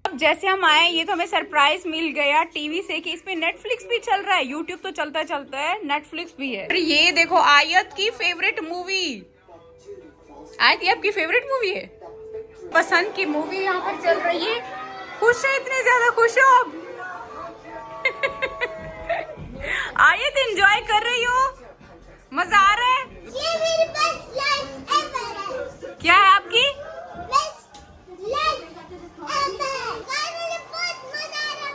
जैसे हम आए ये तो हमें सरप्राइज मिल गया टीवी से कि इसमें नेटफ्लिक्स भी चल रहा है। यूट्यूब तो चलता चलता है, नेटफ्लिक्स भी है। ये देखो आयत की फेवरेट मूवी। आयत ये आपकी फेवरेट मूवी है, पसंद की मूवी यहाँ पर चल रही है। खुश है, इतने ज्यादा खुश हो आप? आयत एंजॉय कर रही हो? मजा आ रहा है? ये मेरी बेस्ट लाइफ एवर है। क्या है आपकी बेस्ट लाइफ एवर। मुझे बहुत मजा आ रहा है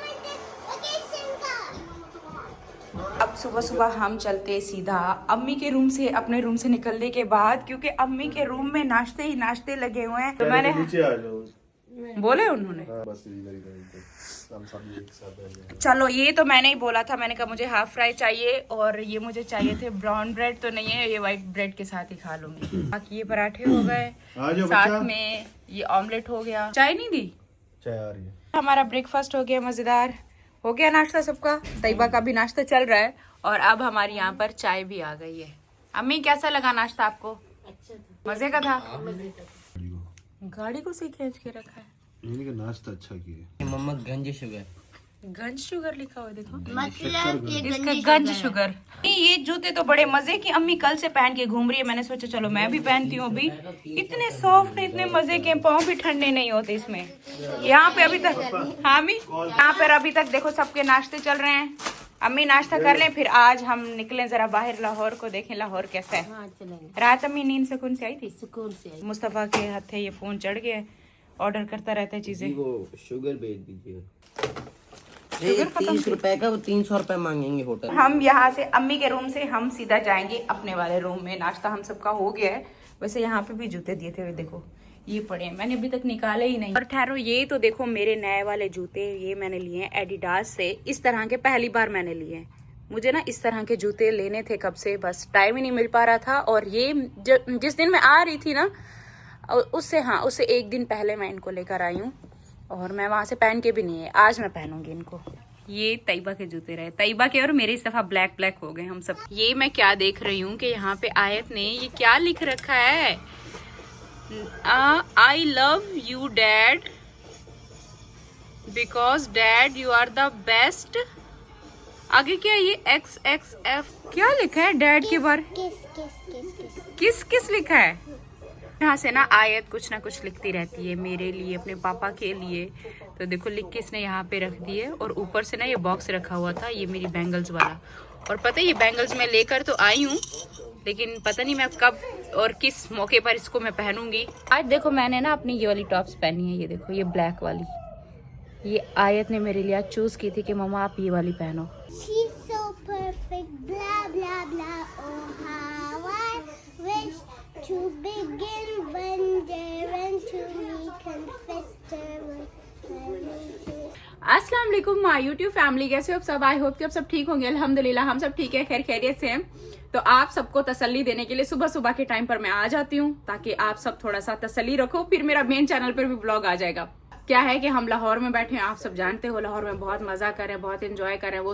वेकेशन का। अब सुबह सुबह हम चलते सीधा अम्मी के रूम से, अपने रूम से निकलने के बाद, क्योंकि अम्मी के रूम में नाश्ते ही नाश्ते लगे हुए हैं। तो मैंने नीचे आ जाओ बोले उन्होंने। बस इधर हम सब एक साथ आ जाएंगे। चलो ये तो मैंने ही बोला था, मैंने कहा मुझे हाफ फ्राई चाहिए और ये मुझे चाहिए थे ब्राउन ब्रेड तो नहीं है, ये व्हाइट ब्रेड के साथ ही खा लूंगी। बाकी ये पराठे हो गए, साथ में ये ऑमलेट हो गया। चाय नहीं दी? चाय आ रही है। हमारा ब्रेकफास्ट हो गया, मजेदार हो गया नाश्ता सबका। तैयबा का भी नाश्ता चल रहा है और अब हमारी यहाँ पर चाय भी आ गई है। अम्मी कैसा लगा नाश्ता आपको? अच्छा था, मजे का था। गाड़ी को से खींच के रखा है। नाश्ता अच्छा किया। मम्मा गंज शुगर, गंज शुगर लिखा हुआ देखो, मतलब ये इसका गंज शुगर। ये जूते तो बड़े मजे की अम्मी कल से पहन के घूम रही है। मैंने सोचा चलो मैं भी पहनती हूँ अभी। इतने सॉफ्ट, इतने मजे के, पाँव भी ठंडे नहीं होते इसमें। यहाँ पे अभी तक, हाँ अम्मी यहाँ पर अभी तक देखो सबके नाश्ते चल रहे हैं। अम्मी नाश्ता कर लें, फिर आज हम निकले जरा बाहर, लाहौर को देखें लाहौर कैसा है। हाँ चलेंगे। रात अम्मी नींद सुकून से आई थी? सुकून से आई। मुस्तफा के हाथे ये फोन चढ़ गया, ऑर्डर करता रहता है चीजें। वो शुगर भेज दीजिए। शुगर खत्म 30 रुपए का, वो 300 रुपए मांगेंगे होटल। हम यहाँ से अम्मी के रूम से हम सीधा जाएंगे अपने वाले रूम में। नाश्ता हम सबका हो गया है। वैसे यहाँ पे भी जूते दिए थे, देखो ये पड़े हैं, मैंने अभी तक निकाले ही नहीं। और ठहरो, ये तो देखो मेरे नए वाले जूते, ये मैंने लिए हैं एडिडास से। इस तरह के पहली बार मैंने लिए हैं। मुझे ना इस तरह के जूते लेने थे कब से, बस टाइम ही नहीं मिल पा रहा था। और ये जिस दिन मैं आ रही थी ना, उससे एक दिन पहले मैं इनको लेकर आई हूँ और मैं वहां से पहन के भी नहीं है। आज मैं पहनूंगी इनको। ये तैयबा के जूते रहे, तैयबा के, और मेरे इस दफा ब्लैक ब्लैक हो गए हम सब। ये मैं क्या देख रही हूँ कि यहाँ पे आयत ने ये क्या लिख रखा है, I love you dad because dad you are the best. आगे क्या ये XXF क्या लिखा है डैड के बारे? किस किस लिखा है? यहाँ से ना आयत कुछ ना कुछ लिखती रहती है मेरे लिए, अपने पापा के लिए। तो देखो लिख के इसने यहाँ पे रख दी है। और ऊपर से ना ये बॉक्स रखा हुआ था, ये मेरी बैंगल्स वाला। और पता है ये बैंगल्स मैं लेकर तो आई हूँ, लेकिन पता नहीं मैं कब और किस मौके पर इसको मैं पहनूंगी। आज देखो मैंने ना अपनी ये वाली टॉप्स पहनी है, ये देखो ये ब्लैक वाली। ये आयत ने मेरे लिए आज चूज की थी कि मम्मा आप ये वाली पहनो। She's so perfect, blah blah blah. Oh how I wish to begin one day when to me confess अस्सलाम वालेकुम माय यूट्यूब फैमिली, कैसे हो आप सब? आई होप कि आप सब ठीक होंगे। अल्हम्दुलिल्लाह हम सब ठीक है, खैर खैरियत से हैं। तो आप सबको तसल्ली देने के लिए सुबह सुबह के टाइम पर मैं आ जाती हूँ, ताकि आप सब थोड़ा सा तसल्ली रखो। फिर मेरा मेन चैनल पर भी व्लॉग आ जाएगा। क्या है कि हम लाहौर में बैठे हैं, आप सब जानते हो लाहौर में बहुत मजा कर रहे हैं, बहुत एंजॉय कर रहे हैं।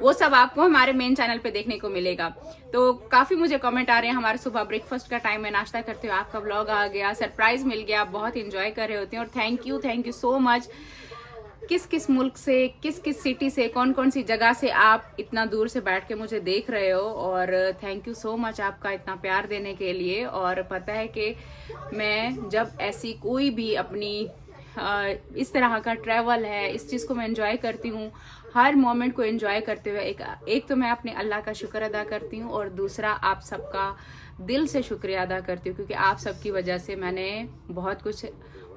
वो सब आपको हमारे मेन चैनल पे देखने को मिलेगा। तो काफी मुझे कमेंट आ रहे हैं, हमारे सुबह ब्रेकफास्ट का टाइम है, नाश्ता करते हो, आपका व्लॉग आ गया, सरप्राइज मिल गया, आप बहुत एंजॉय कर रहे होते हैं। और थैंक यू सो मच। किस किस मुल्क से, किस किस सिटी से, कौन कौन सी जगह से आप इतना दूर से बैठ के मुझे देख रहे हो। और थैंक यू सो मच आपका इतना प्यार देने के लिए। और पता है कि मैं जब ऐसी कोई भी अपनी इस तरह का ट्रैवल है, इस चीज़ को मैं एंजॉय करती हूँ, हर मोमेंट को एंजॉय करते हुए एक तो मैं अपने अल्लाह का शुक्र अदा करती हूँ, और दूसरा आप सबका दिल से शुक्रिया अदा करती हूँ, क्योंकि आप सबकी वजह से मैंने बहुत कुछ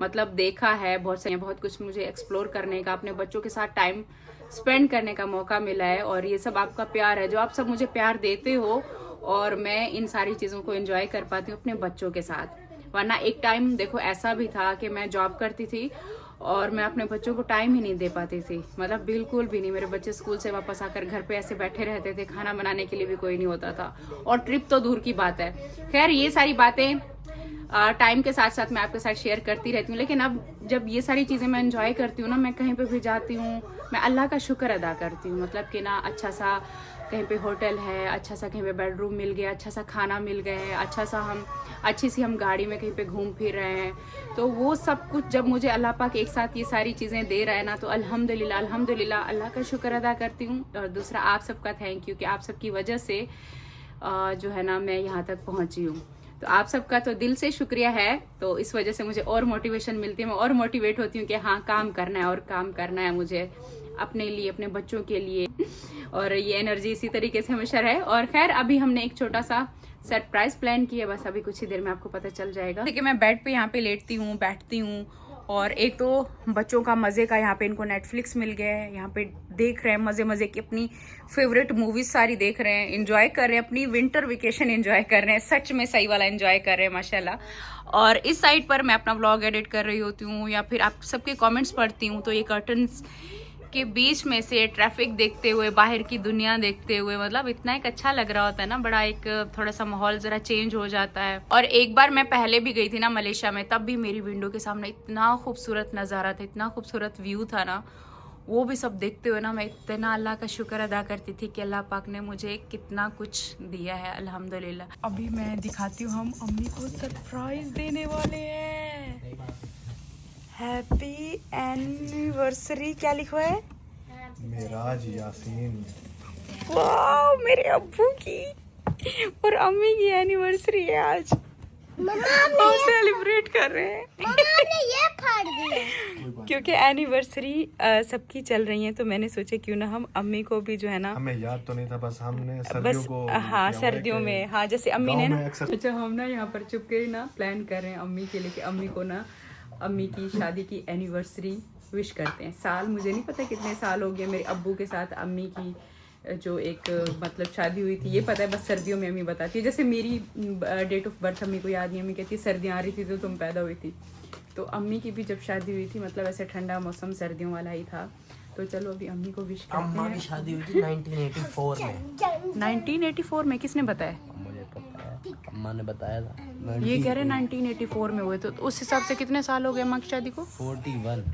मतलब देखा है, बहुत कुछ मुझे एक्सप्लोर करने का, अपने बच्चों के साथ टाइम स्पेंड करने का मौका मिला है। और ये सब आपका प्यार है, जो आप सब मुझे प्यार देते हो, और मैं इन सारी चीज़ों को एंजॉय कर पाती हूँ अपने बच्चों के साथ। वरना एक टाइम देखो ऐसा भी था कि मैं जॉब करती थी और मैं अपने बच्चों को टाइम ही नहीं दे पाती थी, मतलब बिल्कुल भी नहीं। मेरे बच्चे स्कूल से वापस आकर घर पे ऐसे बैठे रहते थे, खाना बनाने के लिए भी कोई नहीं होता था, और ट्रिप तो दूर की बात है। खैर ये सारी बातें टाइम के साथ साथ मैं आपके साथ शेयर करती रहती हूँ। लेकिन अब जब ये सारी चीज़ें मैं एंजॉय करती हूँ ना, मैं कहीं पे भी जाती हूँ, मैं अल्लाह का शुक्र अदा करती हूँ। मतलब कि ना अच्छा सा कहीं पे होटल है, अच्छा सा कहीं पे बेडरूम मिल गया, अच्छा सा खाना मिल गया है, अच्छा सा हम अच्छी सी हम गाड़ी में कहीं पे घूम फिर रहे हैं। तो वो सब कुछ जब मुझे अल्लाह पाक एक साथ ये सारी चीज़ें दे रहा है ना, तो अल्हम्दुलिल्लाह अल्हम्दुलिल्लाह अल्लाह का शुक्र अदा करती हूँ। और दूसरा आप सबका थैंक यू कि आप सबकी वजह से जो है ना मैं यहाँ तक पहुँची हूँ। तो आप सबका तो दिल से शुक्रिया है। तो इस वजह से मुझे और मोटिवेशन मिलती है, मैं और मोटिवेट होती हूँ कि हाँ काम करना है और काम करना है मुझे अपने लिए, अपने बच्चों के लिए। और ये एनर्जी इसी तरीके से हमेशा रहे। और खैर अभी हमने एक छोटा सा सरप्राइज प्लान किया, बस अभी कुछ ही देर में आपको पता चल जाएगा। देखिए मैं बेड पे यहाँ पे लेटती हूँ, बैठती हूँ, और एक तो बच्चों का मज़े का यहाँ पे इनको नेटफ्लिक्स मिल गया है, यहाँ पे देख रहे हैं मज़े मज़े की अपनी फेवरेट मूवीज सारी देख रहे हैं, एंजॉय कर रहे हैं, अपनी विंटर वेकेशन एंजॉय कर रहे हैं, सच में सही वाला एंजॉय कर रहे हैं माशाल्लाह। और इस साइड पर मैं अपना व्लॉग एडिट कर रही होती हूँ या फिर आप सबके कमेंट्स पढ़ती हूँ, तो ये कर्टन्स के बीच में से ट्रैफिक देखते हुए, बाहर की दुनिया देखते हुए, मतलब इतना एक अच्छा लग रहा होता है ना, बड़ा एक थोड़ा सा माहौल जरा चेंज हो जाता है। और एक बार मैं पहले भी गई थी ना मलेशिया में, तब भी मेरी विंडो के सामने इतना खूबसूरत नज़ारा था, इतना खूबसूरत व्यू था ना, वो भी सब देखते हुए ना मैं इतना अल्लाह का शुक्र अदा करती थी कि अल्लाह पाक ने मुझे कितना कुछ दिया है अल्हम्दुलिल्लाह। अभी मैं दिखाती हूँ, हम अम्मी को सरप्राइज देने वाले हैं। हैप्पी एनिवर्सरी क्या लिखा है? मेराज यासीन। वाह, मेरे अब्बू की और अम्मी की एनिवर्सरी है आज। हम सेलिब्रेट कर रहे हैं ये फाड़ दिया क्योंकि एनिवर्सरी सबकी चल रही है, तो मैंने सोचा क्यों ना हम अम्मी को भी जो है ना, हमें याद तो नहीं था, बस हमने सर्दियों बस को हाँ सर्दियों में, हाँ जैसे अम्मी ने गाँव ना, में अक्सर- अच्छा हम ना यहाँ पर चुपके ना प्लान कर रहे हैं अम्मी के लिए कि अम्मी को ना अम्मी की शादी की एनिवर्सरी विश करते हैं। साल मुझे नहीं पता कितने साल हो गए मेरे अब्बू के साथ अम्मी की जो एक मतलब शादी हुई थी, ये पता है बस सर्दियों में अम्मी बताती है। जैसे मेरी डेट ऑफ बर्थ अम्मी को याद नहीं, अम्मी कहती है सर्दियाँ आ रही थी तो तुम पैदा हुई थी। तो अम्मी की भी जब शादी हुई थी, मतलब ऐसे ठंडा मौसम सर्दियों वाला ही था। तो चलो अभी अम्मी को विश करते अम्मा की हैं। शादी हुई थी 1984 में। 1984 में किसने बताया? मुझे पता है, अम्मा ने बताया था। ये कह रहे 1984 में हुए, तो उस हिसाब से कितने साल हो गए अम्मा की शादी को? 41।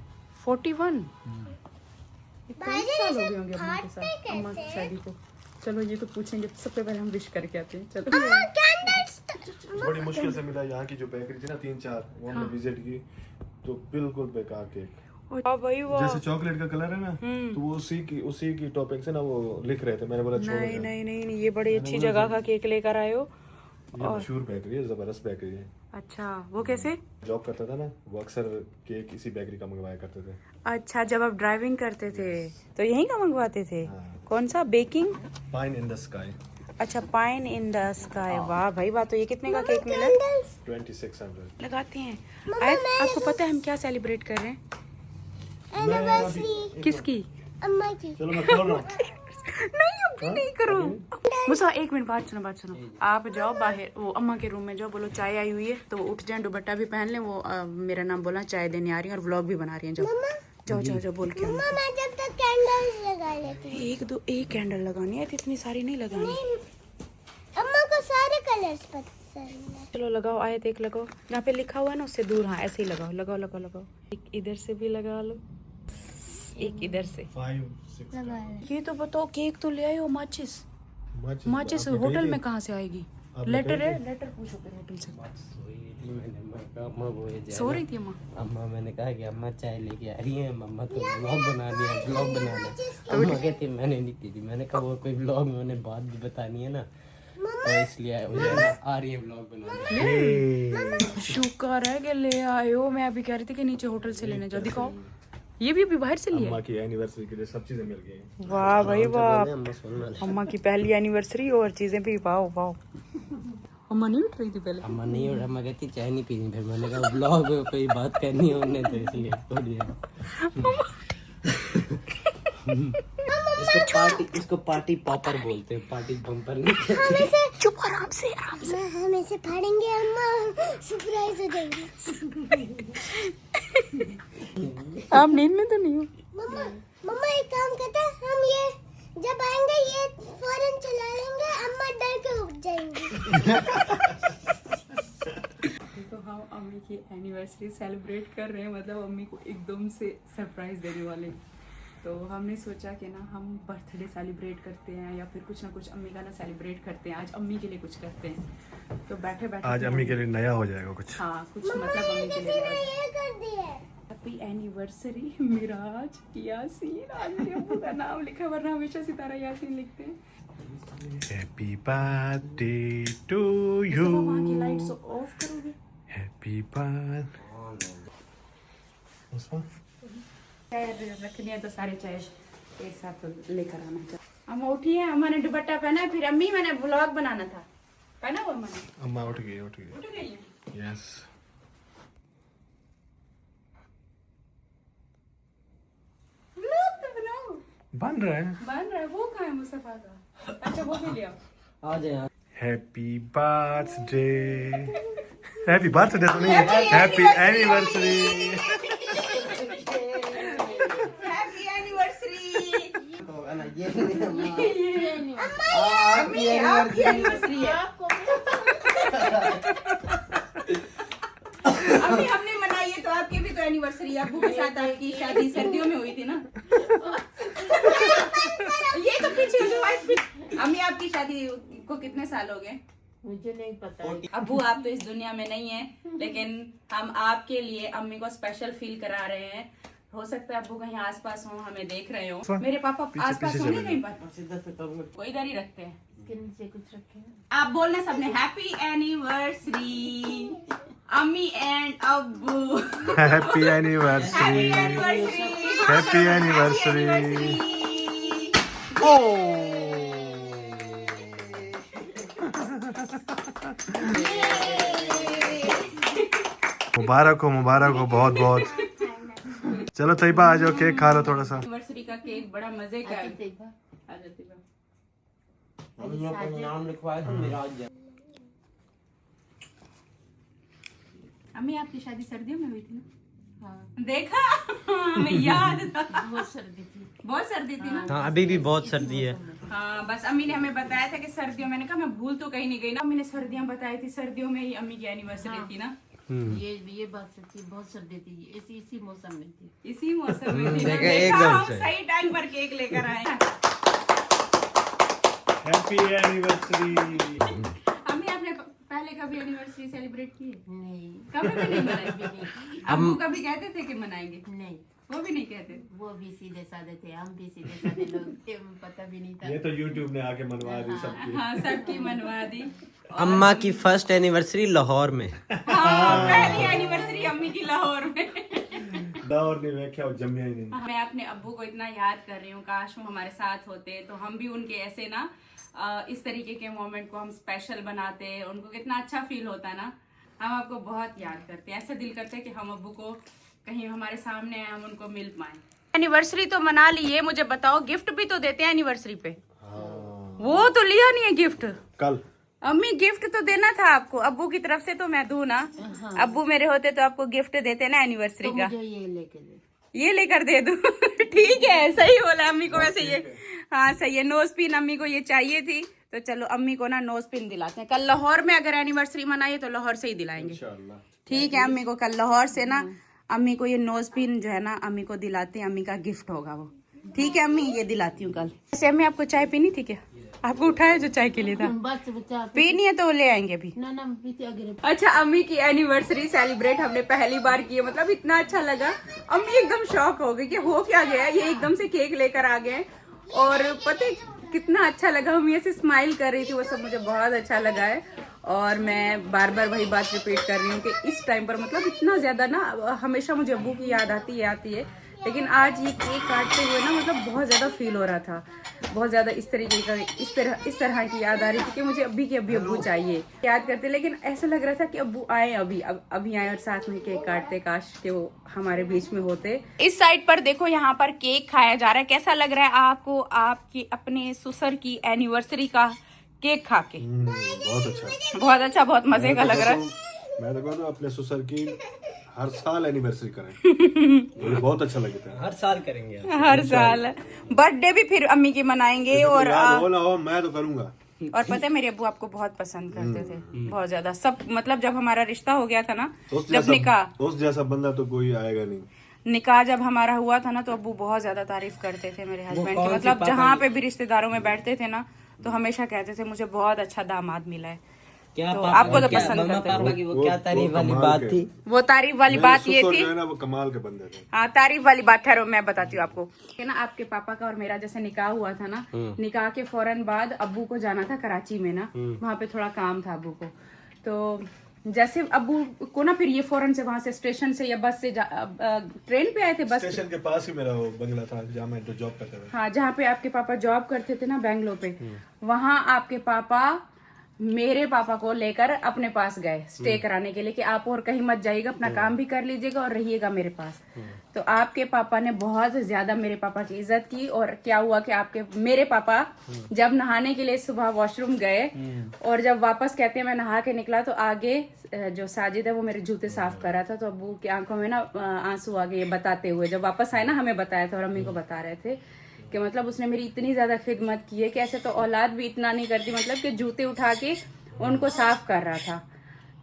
41 इतने साल हो गए होंगे अम्मा के साथ, अम्मा की शादी को। चलो ये तो पूछेंगे, सबसे पहले हम विश करके आते हैं। चलो बड़ी मुश्किल से मिला यहाँ की जो बेकरी थी ना 3-4, वो हमने विजिट की, तो बिल्कुल बेकार केक। भाई वाह, जैसे चॉकलेट का कलर है ना, तो वो उसी की टॉपिंग से ना वो लिख रहे थे। मैंने बोला छोड़ो नहीं यार। नहीं नहीं नहीं, ये बड़ी अच्छी जगह का केक लेकर आए हो। ये मशहूर बेकरी है, जबरदस्त बेकरी है। अच्छा, वो कैसे? जॉब करता था ना, वो अक्सर केक इसी बेकरी का मंगवाया करते थे। अच्छा, जब आप ड्राइविंग करते थे तो यहीं का मंगवाते थे? हाँ। कौन सा? Baking? Pine in the sky. अच्छा, पाइन इन द स्काई। वाह भाई वाह, तो ये कितने का केक मिला? 2600। लगाते हैं। आयत, आपको पता है हम क्या सेलिब्रेट कर रहे हैं? एनिवर्सरी किसकी? अम्मा की। चलो मैं खोल रहा हूँ। नहीं अभी नहीं करो। मुसा एक मिनट, बात सुनो। आप जाओ बाहर, वो अम्मा के रूम में जाओ, बोलो चाय आई हुई है, तो वो उठ जाए, दुपट्टा भी पहन ले। वो मेरा नाम बोला चाय देने आ रही है और व्लॉग भी बना रही है। जाओ बोल के आओ। मम्मा मैं जब तक कैंडल्स लगा लेती हूँ। एक कैंडल लगानी है, इतनी सारी नहीं लगानी। अम्मा को सारे कलर्स पसंद है। चलो लगाओ, आयत एक लगाओ, जहाँ पे लिखा हुआ है ना उससे दूर। हाँ ऐसे ही लगाओ। एक इधर से भी लगा लो, एक इधर से। 5-6 ये तो बताओ, केक तो ले आए हो, माचिस होटल में कहाँ से आएगी? लेटर है, लेटर पूछो फिर होटल से। सो रही थी अम्मा? अम्मा मैंने कहा कि अम्मा चाय लेके आ रही है, मम्मा तो व्लॉग बना लिया। अम्मा कहती है मैंने नहीं की थी। मैंने कहा वो कोई व्लॉग में उन्हें बात भी बतानी है ना, तो इसलिए आ रही है व्लॉग बनाने। शुक्र है कि ले आए हो। मैं अभी कह रही थी कि नीचे होटल से लेने जाओ। दिखाओ, ये भी अभी बाहर से लिया। अम्मा की एनिवर्सरी के लिए सब चीजें मिल गई। वाह भाई वाह, अम्मा सुन वाले। अम्मा की पहली एनिवर्सरी और चीजें भी वाह। अम्मा नहीं उठ रही थी पहले? अम्मा नहीं, और अम्मा कहती चाय नहीं पीनी। फिर मैंने कहा ब्लॉग में कोई बात करनी है उन्हें, तो इसलिए छोड़ दिया। इसको पार्टी पॉपर बोलते हैं, पार्टी बम्पर नहीं कहते। चुप, आराम से। हम इसे फाड़ेंगे, अम्मा सरप्राइज हो जाएगी। आप नींद में तो नहीं हो? मम्मा एक काम करते हैं, हम ये जब आएंगे ये फौरन चला लेंगे, अम्मा डर के उठ जाएंगी। तो हम अम्मी की एनिवर्सरी सेलिब्रेट कर रहे हैं, मतलब अम्मी को एकदम से सरप्राइज देने वाले। तो हमने सोचा कि ना हम बर्थडे सेलिब्रेट करते हैं या फिर कुछ ना कुछ अम्मी का ना सेलिब्रेट करते हैं। आज अम्मी के लिए कुछ करते हैं। तो बैठे बैठे आज अम्मी के लिए नया हो जाएगा कुछ। हाँ, कुछ मतलब अम्मी के लिए। Happy anniversary Miraj Yasin. आज मेरे अब्बू का नाम लिखा, वरना हमेशा सितारा यासीन लिखते हैं। Happy birthday to you. तो वहाँ की लाइट्स ऑफ करोगे? Happy birthday. चाय रखनी है तो सारे चाय एक साथ लेकर आना चाहिए। हम उठी है, अम्मा ने दुपट्टा पहना है, फिर अम्मी मैंने व्लॉग बनाना था, पहना वो अम्मा ने। अम्मा उठ गई उठ गई है। यस। व्लॉग तो बनाओ। बन रहा है। बन रहा है। वो कहाँ है मुस्तफा का? अच्छा, वो भी ले आओ। आ जाए। Happy birthday. हैप्पी बर्थडे तो नहीं है, happy anniversary. Happy anniversary. Happy आपकी एनिवर्सरी है। अभी हमने मनाई है तो आपकी भी तो एनिवर्सरी है। अब्बू के साथ आपकी शादी सर्दियों में हुई थी ना। ये तो पीछे जो अम्मी, आपकी शादी को कितने साल हो गए? मुझे नहीं पता। अब्बू आप तो इस दुनिया में नहीं है, लेकिन हम आपके लिए अम्मी को स्पेशल फील करा रहे हैं। हो सकता है अब्बू कहीं आसपास हो, हमें देख रहे हो। मेरे पापा आसपास पीछे होंगे चले कहीं पर, कोई इधर ही रखते हैं। इसके नीचे कुछ रखे हैं। आप बोलना सबने हैप्पी एनिवर्सरी अम्मी एंड अब्बू। Happy anniversary. Happy anniversary. मुबारक हो बहुत बहुत। चलो तैयबा आ जाओ, केक खा लो थोड़ा सा। एनिवर्सरी का केक बड़ा मजे का है। हम लोग का नाम लिखवाया था मिराज। अम्मी आपकी शादी सर्दियों में हुई थी ना? हाँ। देखा, हमें याद था। बहुत सर्दी थी। बहुत सर्दी थी ना? हाँ, अभी भी बहुत सर्दी है। हाँ, बस अम्मी ने हमें बताया था कि सर्दियों, मैंने कहा मैं भूल तो कहीं नहीं गई ना। अम्मी ने सर्दियाँ बताई थी, सर्दियों में ही अम्मी की एनिवर्सरी थी ना। ये बात सच्ची, बहुत सर्दी थी। इसी मौसम में थी। इसी मौसम में थी ना। देखा, देखा, एकदम हम से। सही टाइम पर केक लेकर आए। Happy anniversary. अम्मी आपने पहले कभी एनिवर्सरी सेलिब्रेट की है? नहीं, कभी भी नहीं मनाई? अब्बू कभी कहते थे कि मनाएंगे? नहीं, वो भी नहीं कहते। वो भी सीधे साधे थे, हम भी सीधे साधे लोग थे, हमें पता भी नहीं था। ये तो YouTube ने आके मनवा दी सबकी। हाँ, सबकी मनवा दी। अम्मा की फर्स्ट एनिवर्सरी लाहौर में। हाँ, पहली एनिवर्सरी अम्मी की लाहौर में। दौर ने देखा और जमिया ही नहीं। मैं अपने अब्बू को इतना याद कर रही हूँ, काश वो हमारे साथ होते तो हम भी उनके ऐसे ना इस तरीके के मोमेंट को हम स्पेशल बनाते। उनको कितना अच्छा फील होता ना। हम आपको बहुत याद करते हैं, ऐसे दिल करते हैं कि हम अब्बू को कहीं हमारे सामने हैं, हम उनको मिल पाए। एनिवर्सरी तो मना ली है, मुझे बताओ गिफ्ट भी तो देते हैं एनिवर्सरी पे। वो तो लिया नहीं है गिफ्ट। कल अम्मी गिफ्ट तो देना था आपको, अब्बू की तरफ से तो मैं दूं ना। अब्बू मेरे होते तो आपको गिफ्ट देते ना एनिवर्सरी का। मुझे ये लेके दे। ये लेकर दे दूं? ठीक है, सही बोला अम्मी को। वैसे ये हाँ सही है, नोज पिन अम्मी को ये चाहिए थी, तो चलो अम्मी को ना नोज पिन दिलाते हैं। कल लाहौर में अगर एनिवर्सरी मनाइए तो लाहौर से ही दिलाएंगे। इंशाल्लाह। ठीक है, अम्मी को कल लाहौर से ना अम्मी को ये नोज पिन जो है ना अम्मी को दिलाते हैं, अम्मी का गिफ्ट होगा वो। ठीक है अम्मी, ये दिलाती हूँ कल। वैसे अम्मी आपको चाय पीनी थी क्या? आपको उठाया जो चाय के लिए था? बस बच्चा पीनी है तो ले आएंगे अभी। ना पीछे आगे। अच्छा, अम्मी की एनिवर्सरी सेलिब्रेट हमने पहली बार की है, मतलब इतना अच्छा लगा। अम्मी एकदम शॉक हो गई कि हो क्या गया, ये एकदम से केक लेकर आ गए। और पता है कितना अच्छा लगा, हम ऐसे स्माइल कर रही थी, वो सब मुझे बहुत अच्छा लगा है। और मैं बार बार वही बात रिपीट कर रही हूँ कि इस टाइम पर मतलब इतना ज्यादा ना हमेशा मुझे अब्बू की याद आती है, लेकिन आज ये केक काटते हुए ना मतलब बहुत ज्यादा फील हो रहा था। बहुत ज्यादा इस तरीके का इस तरह की याद आ रही थी कि मुझे अभी के अभी अब्बू चाहिए याद करते, लेकिन ऐसा लग रहा था कि अब्बू आए अभी आए और साथ में केक काटते, काश के वो हमारे बीच में होते। इस साइड पर देखो, यहाँ पर केक खाया जा रहा है। कैसा लग रहा है आपको आपकी अपने ससुर की एनिवर्सरी का केक खा के? बहुत अच्छा, बहुत अच्छा, बहुत मजे का लग रहा है। मैं तो कहता हूँ अपने ससुर की हर साल एनिवर्सरी करें। मुझे बहुत अच्छा लगता है। हर साल करेंगे। हर साल बर्थडे भी फिर अम्मी की मनाएंगे। और हो ना हो, मैं तो करूंगा। और पता है मेरे अब्बू आपको बहुत पसंद करते थे, बहुत ज्यादा। सब मतलब जब हमारा रिश्ता हो गया था ना, जब निकाह, उस जैसा बंदा तो कोई आएगा नहीं। निकाह जब हमारा हुआ था ना तो अब्बू बहुत ज्यादा तारीफ करते थे मेरे हस्बैंड की, मतलब जहाँ पे भी रिश्तेदारों में बैठते थे ना तो हमेशा कहते थे मुझे बहुत अच्छा दामाद मिला है। क्या तो पापा आपको तो क्या पसंद मम्मा करते पापा थे। की वो क्या तारीफ वाली कमाल बात के। थी? वो तारीफ वाली मेरे बात ये ससुर थी, जो है ना वो कमाल के बंदे थे। हाँ तारीफ वाली बात ठहरो मैं बताती हूँ आपको कि ना आपके पापा का और मेरा जैसे निकाह हुआ था ना, निकाह के फौरन बाद अब्बू को जाना था कराची में ना, वहाँ पे थोड़ा काम था अब्बू को। तो जैसे अब्बू को ना फिर ये फौरन से वहां से स्टेशन से या बस से ट्रेन पे आए थे, बस स्टेशन के पास ही मेरा वो बंगला था जहाँ मैं तो जॉब करता था। हाँ जहाँ पे आपके पापा जॉब करते थे ना बेंगलोर पे, वहाँ आपके पापा मेरे पापा को लेकर अपने पास गए स्टे कराने के लिए कि आप और कहीं मत जाइएगा, अपना काम भी कर लीजिएगा और रहिएगा मेरे पास। तो आपके पापा ने बहुत ज्यादा मेरे पापा की इज्जत की। और क्या हुआ कि मेरे पापा जब नहाने के लिए सुबह वॉशरूम गए और जब वापस कहते हैं मैं नहा के निकला तो आगे जो साजिद है वो मेरे जूते साफ कर रहा था। तो अब्बू की आंखों में ना आंसू आ गए ये बताते हुए, जब वापस आए ना हमें बताया था और अम्मी को बता रहे थे कि मतलब उसने मेरी इतनी ज्यादा खिदमत की है कि ऐसे तो औलाद भी इतना नहीं करती, मतलब कि जूते उठा के उनको साफ कर रहा था।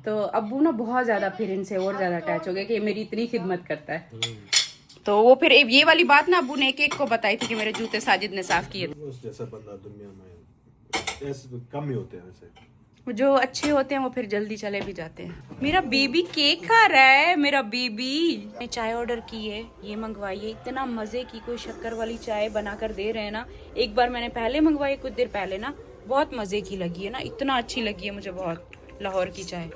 तो अब्बू ना बहुत ज्यादा फिर इनसे और ज्यादा अटैच हो गए कि ये मेरी इतनी खिदमत करता है। तो वो फिर ये वाली बात ना अब्बू ने एक एक को बताई थी कि मेरे जूते साजिद ने साफ किए थे। उस जैसा बंदा दुनिया में ऐसे तो कम ही होते हैं वैसे। जो अच्छे होते हैं वो फिर जल्दी चले भी जाते हैं। मेरा बेबी केक खा रहा है, मेरा बेबी। मैंने चाय ऑर्डर की है, ये मंगवाई है, इतना मजे की कोई शक्कर वाली चाय बनाकर दे रहे हैं ना। एक बार मैंने पहले मंगवाई कुछ देर पहले ना, बहुत मजे की लगी है ना, इतना अच्छी लगी है मुझे बहुत, लाहौर की चाय।